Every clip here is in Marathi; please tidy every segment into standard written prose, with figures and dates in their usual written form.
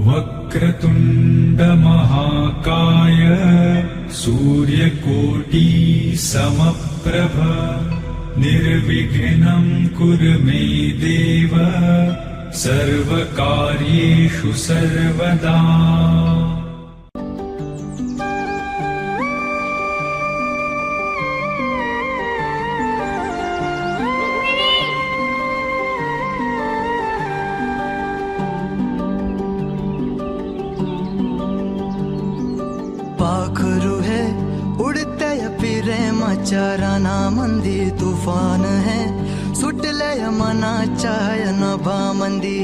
वक्रतुंड महाकाय सूर्यकोटि समप्रभ निर्विघ्नं कुरु मे देव सर्वकार्येषु सर्वदा। पाखरू है उड़ते फिरे मचाराना मंदी तूफान है सुटले मना चाय नभा मंदी।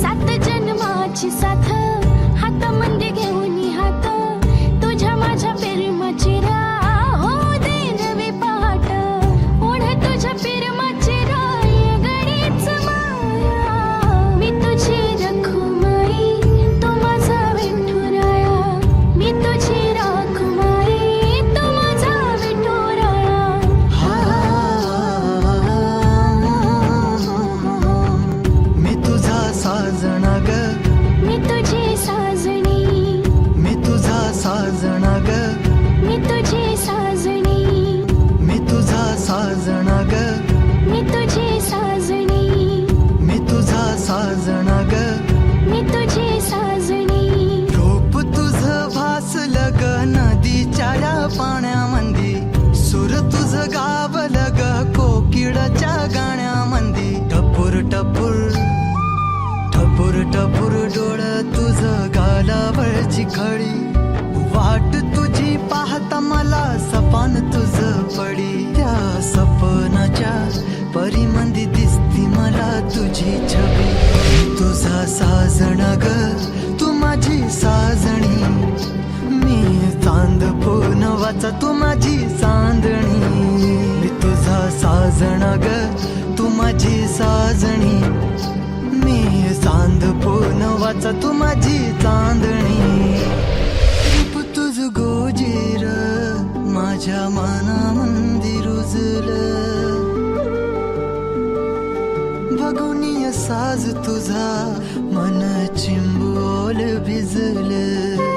सात जन्माची साथ हात मंदी घेऊन हात तुझ्या माझ्या प्रेमाची राह हो देन विपाट ओढ तुझ्या प्रेमाची राय गडीच माया मी तुझी रखुमाई तू माझा विठुराया मी तुझी रखुमाई तू माझा विठुराया। मी तुझा साजना ग मी तुझी साजणी मी तुझा साजना ग मी तुझी साजणी मी तुझा साजना ग मी तुझी साजणी मी तुझा साजना ग मी तुझी साजणी। रूप तुझं भासलं ग नदीच्या या पाण्यामंदी सुर तुझं गावलं ग कोकिळाच्या गाण्यामंदी। टपूर टपूर टपूर टपूर डोळं तुझं गालावरची खळी वाट तुझी पाहता मला सपान तुझं पडी त्या सपनाच्या परिमंदी दिसती मला तुझी छबी। तुझा साजना ग तू माझी साजणी मी चांद पूनवाचा तू माझी चांदणी। मी तुझा साजना ग तू माझी साजणी मी चांद पूनवाचा तू माझी चांदणी। रूप तुझ गोजीर माझ्या मनामंदी रुजलं बघुनिय साज तुझा मन चिंबोल भिजलं।